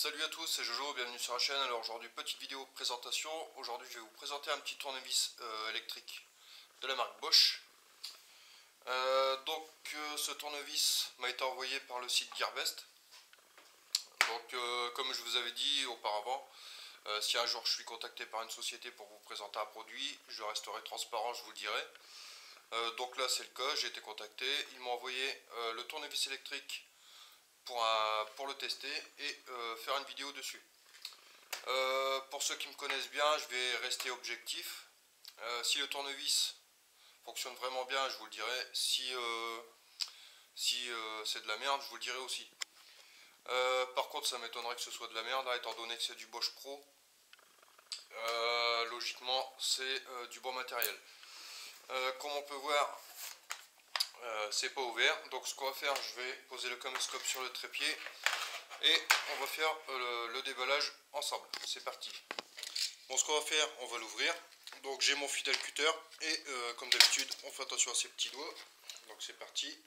Salut à tous, c'est Jojo, bienvenue sur la chaîne. Alors aujourd'hui, petite vidéo présentation. Aujourd'hui, je vais vous présenter un petit tournevis électrique de la marque Bosch. Ce tournevis m'a été envoyé par le site Gearbest. Comme je vous avais dit auparavant, si un jour je suis contacté par une société pour vous présenter un produit, je resterai transparent, je vous le dirai. Donc là, c'est le cas, j'ai été contacté. Ils m'ont envoyé le tournevis électrique pour le tester et faire une vidéo dessus. Pour ceux qui me connaissent bien, je vais rester objectif. Si le tournevis fonctionne vraiment bien, je vous le dirai. Si c'est de la merde, je vous le dirai aussi. Par contre, ça m'étonnerait que ce soit de la merde, étant donné que c'est du Bosch Pro. Logiquement, c'est du bon matériel. Comme on peut voir, c'est pas ouvert. Donc ce qu'on va faire, je vais poser le caméscope sur le trépied et on va faire le déballage ensemble. C'est parti. Bon, ce qu'on va faire, on va l'ouvrir. Donc j'ai mon fidèle cutter et comme d'habitude, on fait attention à ses petits doigts. Donc c'est parti.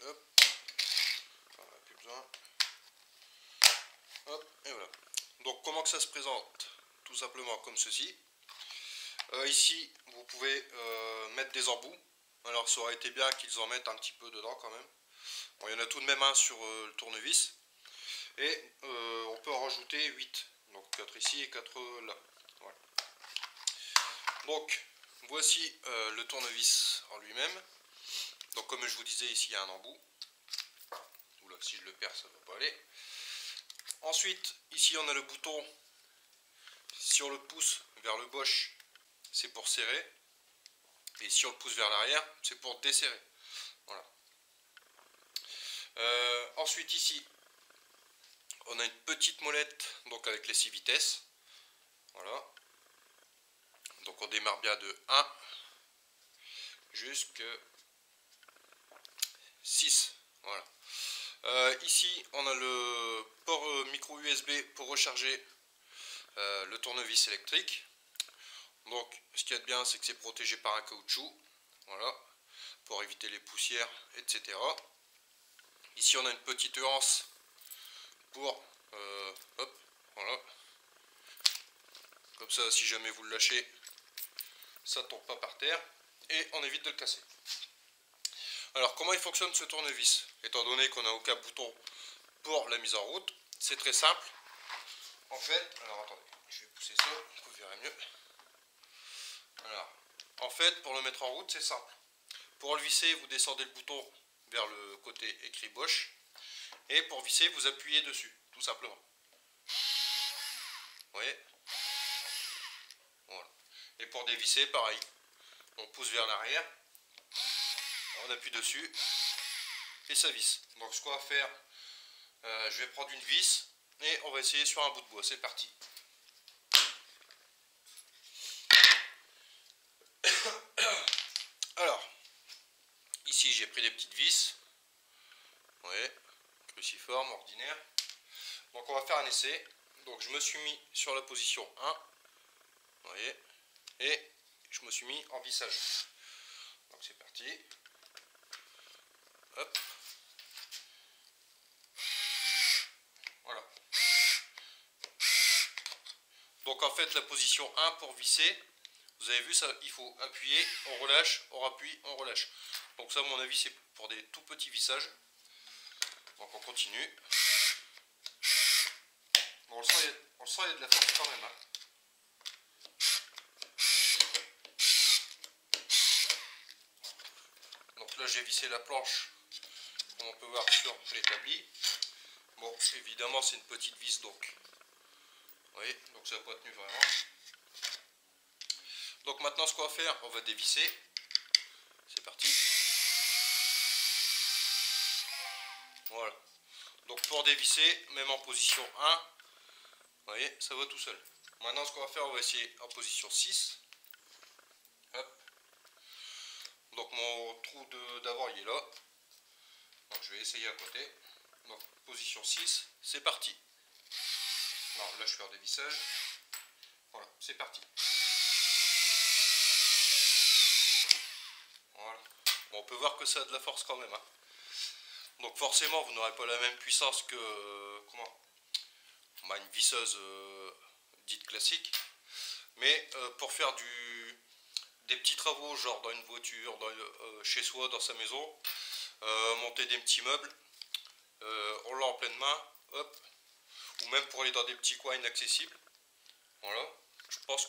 Hop. On n'a plus besoin. Hop, et voilà. Donc comment que ça se présente? Tout simplement comme ceci. Ici, vous pouvez mettre des embouts. Alors ça aurait été bien qu'ils en mettent un petit peu dedans quand même. Bon, il y en a tout de même un sur le tournevis. Et on peut en rajouter 8. Donc 4 ici et 4 là. Voilà. Donc voici le tournevis en lui-même. Donc comme je vous disais, ici il y a un embout. Oula, si je le perds, ça ne va pas aller. Ensuite, ici on a le bouton sur le pouce vers le Bosch, c'est pour serrer. Et si on le pousse vers l'arrière, c'est pour desserrer. Voilà. Ensuite ici, on a une petite molette donc avec les 6 vitesses. Voilà. Donc on démarre bien de 1 jusqu'à 6. Voilà. Ici, on a le port micro USB pour recharger le tournevis électrique. Donc ce qu'il y a de bien, c'est que c'est protégé par un caoutchouc. Voilà. Pour éviter les poussières, etc. Ici, on a une petite anse pour hop, voilà. Comme ça, si jamais vous le lâchez, ça ne tombe pas par terre et on évite de le casser. Alors, comment il fonctionne ce tournevis? Étant donné qu'on n'a aucun bouton pour la mise en route, c'est très simple. En fait, alors attendez, je vais pousser ça, vous verrez mieux. Alors, en fait, pour le mettre en route, c'est simple. Pour le visser, vous descendez le bouton vers le côté écrit Bosch. Et pour visser, vous appuyez dessus, tout simplement. Vous voyez? Voilà. Et pour dévisser, pareil. On pousse vers l'arrière, on appuie dessus, et ça visse. Donc ce qu'on va faire, je vais prendre une vis, et on va essayer sur un bout de bois. C'est parti. Alors, ici j'ai pris des petites vis. Vous voyez, cruciforme, ordinaire. Donc on va faire un essai. Donc je me suis mis sur la position 1. Vous voyez. Et je me suis mis en vissage. Donc c'est parti. Hop. Voilà. Donc en fait la position 1 pour visser, vous avez vu ça, il faut appuyer, on relâche, on rappuie, on relâche. Donc ça à mon avis c'est pour des tout petits vissages. Donc on continue. Bon, on le sent, il y a de la force quand même. Hein. Donc là j'ai vissé la planche, comme on peut voir sur l'établi. Bon, évidemment c'est une petite vis donc. Vous voyez, donc ça n'a pas tenu vraiment. Donc maintenant ce qu'on va faire, on va dévisser. C'est parti. Voilà. Donc pour dévisser, même en position 1, vous voyez, ça va tout seul. Maintenant ce qu'on va faire, on va essayer en position 6. Hop. Donc mon trou d'avant il est là. Donc je vais essayer à côté. Donc position 6, c'est parti. Non, là je fais un dévissage. Voilà, c'est parti. Voilà. Bon, on peut voir que ça a de la force quand même. Hein. Donc forcément vous n'aurez pas la même puissance que une visseuse dite classique. Mais pour faire des petits travaux, genre dans une voiture, chez soi, dans sa maison, monter des petits meubles, on l'a en pleine main, hop, ou même pour aller dans des petits coins inaccessibles. Voilà, je pense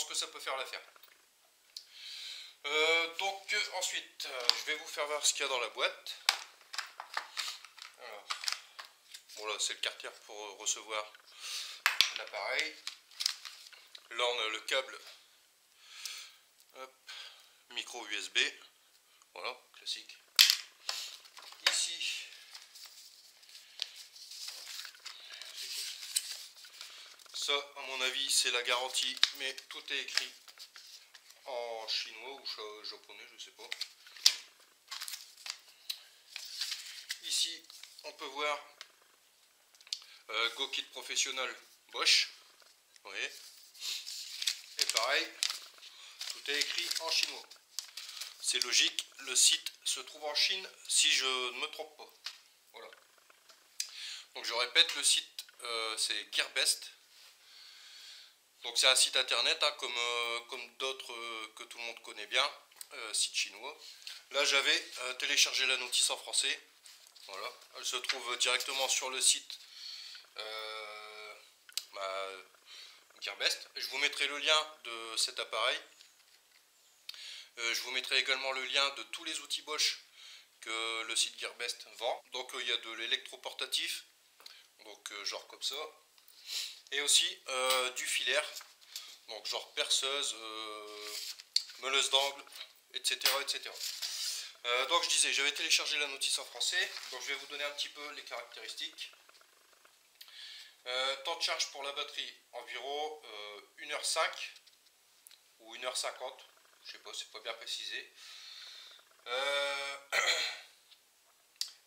que ça peut faire l'affaire. Donc ensuite, je vais vous faire voir ce qu'il y a dans la boîte. Alors, bon là c'est le carter pour recevoir l'appareil. Là on a le câble, hop, micro USB, voilà, classique. Ici, ça à mon avis c'est la garantie, mais tout est écrit en chinois ou japonais, je sais pas. Ici on peut voir Go Kit Professionnel Bosch, vous voyez, et pareil, tout est écrit en chinois. C'est logique, le site se trouve en Chine si je ne me trompe pas. Voilà. Donc je répète, le site c'est Gearbest. Donc c'est un site internet hein, comme d'autres que tout le monde connaît bien, site chinois. Là j'avais téléchargé la notice en français. Voilà. Elle se trouve directement sur le site Gearbest. Je vous mettrai le lien de cet appareil. Je vous mettrai également le lien de tous les outils Bosch que le site Gearbest vend. Donc il y a de l'électroportatif, donc genre comme ça, et aussi du filaire, donc genre perceuse, meuleuse d'angle, etc. etc. Donc je disais, j'avais téléchargé la notice en français, donc je vais vous donner un petit peu les caractéristiques. Temps de charge pour la batterie, environ 1h05 ou 1h50, je sais pas, c'est pas bien précisé.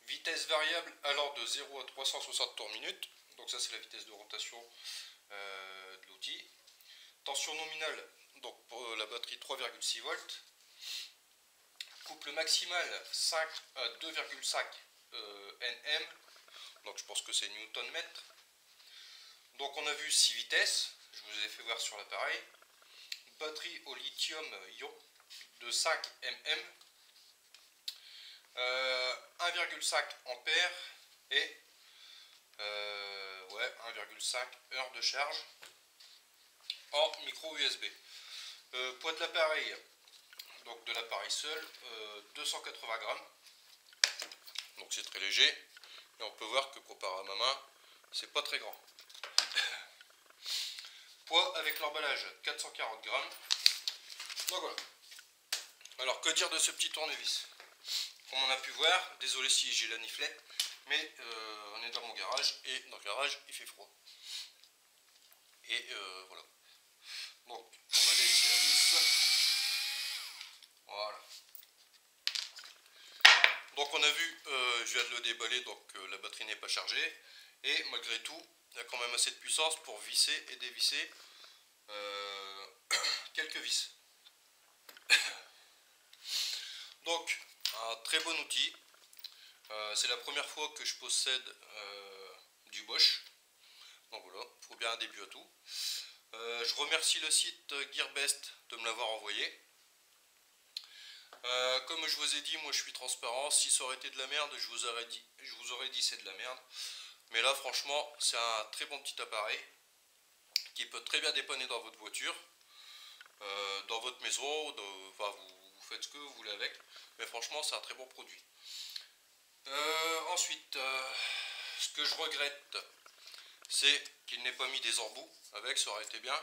Vitesse variable allant de 0 à 360 tours minute, donc ça c'est la vitesse de rotation de l'outil. Tension nominale, donc pour la batterie 3,6 volts. Couple maximal 5 à 2,5 Nm, donc je pense que c'est Newton-mètre. Donc on a vu 6 vitesses, je vous ai fait voir sur l'appareil. Batterie au lithium-ion de 5 mm, 1,5 ampères et 1,5 heures de charge en micro USB. Poids de l'appareil, donc de l'appareil seul, 280 grammes, donc c'est très léger, et on peut voir que comparé à ma main, c'est pas très grand. Poids avec l'emballage, 440 grammes. Donc voilà. Alors que dire de ce petit tournevis? Comme on a pu voir, désolé si j'ai la niflette, mais on est dans mon garage, et dans le garage il fait froid. Et voilà. Donc on va dévisser la vis. Voilà. Donc on a vu, je viens de le déballer, donc la batterie n'est pas chargée. Et malgré tout, il y a quand même assez de puissance pour visser et dévisser quelques vis. Donc un très bon outil. C'est la première fois que je possède du Bosch. Donc voilà, il faut bien un début à tout. Je remercie le site Gearbest de me l'avoir envoyé. Comme je vous ai dit, moi je suis transparent. Si ça aurait été de la merde, je vous aurais dit c'est de la merde. Mais là franchement, c'est un très bon petit appareil qui peut très bien dépanner dans votre voiture, dans votre maison, enfin, vous faites ce que vous voulez avec. Mais franchement, c'est un très bon produit. Ensuite, ce que je regrette, c'est qu'il n'ait pas mis des embouts avec, ça aurait été bien.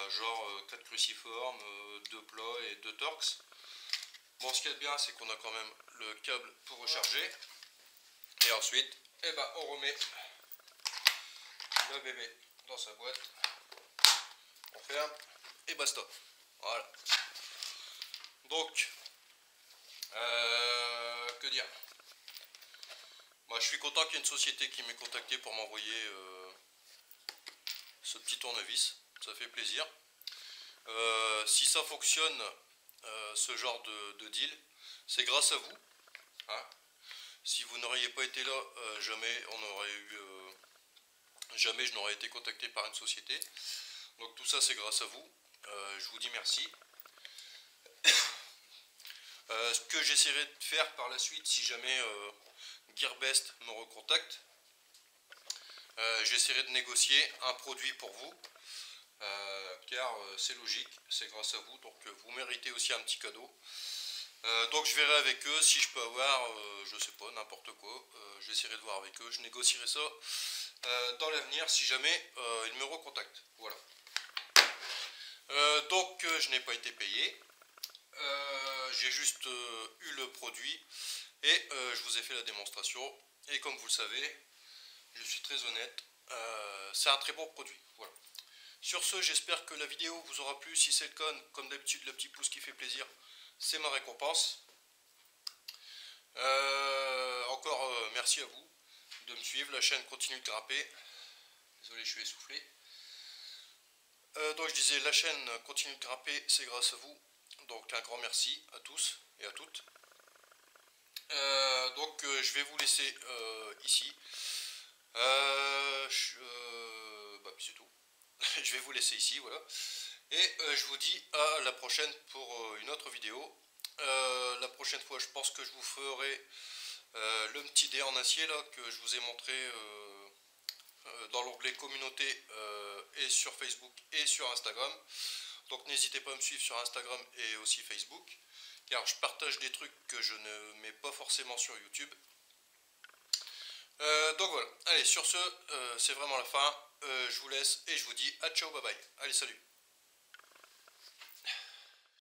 Genre 4 cruciformes, 2 plats et 2 torx. Bon, ce qu'il y a de bien, c'est qu'on a quand même le câble pour recharger. Et ensuite, eh ben, on remet le bébé dans sa boîte. On ferme et basta. Voilà. Donc, que dire? Moi, je suis content qu'il y ait une société qui m'ait contacté pour m'envoyer ce petit tournevis. Ça fait plaisir. Si ça fonctionne, ce genre de deal, c'est grâce à vous. Hein. Si vous n'auriez pas été là, jamais je n'aurais été contacté par une société. Donc tout ça c'est grâce à vous. Je vous dis merci. Ce que j'essaierai de faire par la suite, si jamais Gearbest me recontacte, j'essaierai de négocier un produit pour vous, car c'est logique, c'est grâce à vous, donc vous méritez aussi un petit cadeau. Donc je verrai avec eux si je peux avoir, je sais pas, n'importe quoi, j'essaierai de voir avec eux, je négocierai ça dans l'avenir si jamais ils me recontactent. Voilà. Donc je n'ai pas été payé, j'ai juste eu le produit et je vous ai fait la démonstration. Et comme vous le savez, je suis très honnête, c'est un très bon produit. Voilà. Sur ce, j'espère que la vidéo vous aura plu. Si c'est le cas, comme d'habitude, le petit pouce qui fait plaisir, c'est ma récompense. Encore merci à vous de me suivre. La chaîne continue de grimper. Désolé, je suis essoufflé. Donc je disais, la chaîne continue de grimper, c'est grâce à vous. Donc un grand merci à tous et à toutes. Donc je vais vous laisser ici. C'est tout. Je vais vous laisser ici, voilà. Et je vous dis à la prochaine pour une autre vidéo. La prochaine fois, je pense que je vous ferai le petit dé en acier là que je vous ai montré dans l'onglet communauté et sur Facebook et sur Instagram. Donc n'hésitez pas à me suivre sur Instagram et aussi Facebook, car je partage des trucs que je ne mets pas forcément sur YouTube. Donc voilà, allez, sur ce, c'est vraiment la fin. Je vous laisse et je vous dis à ciao, bye bye. Allez, salut.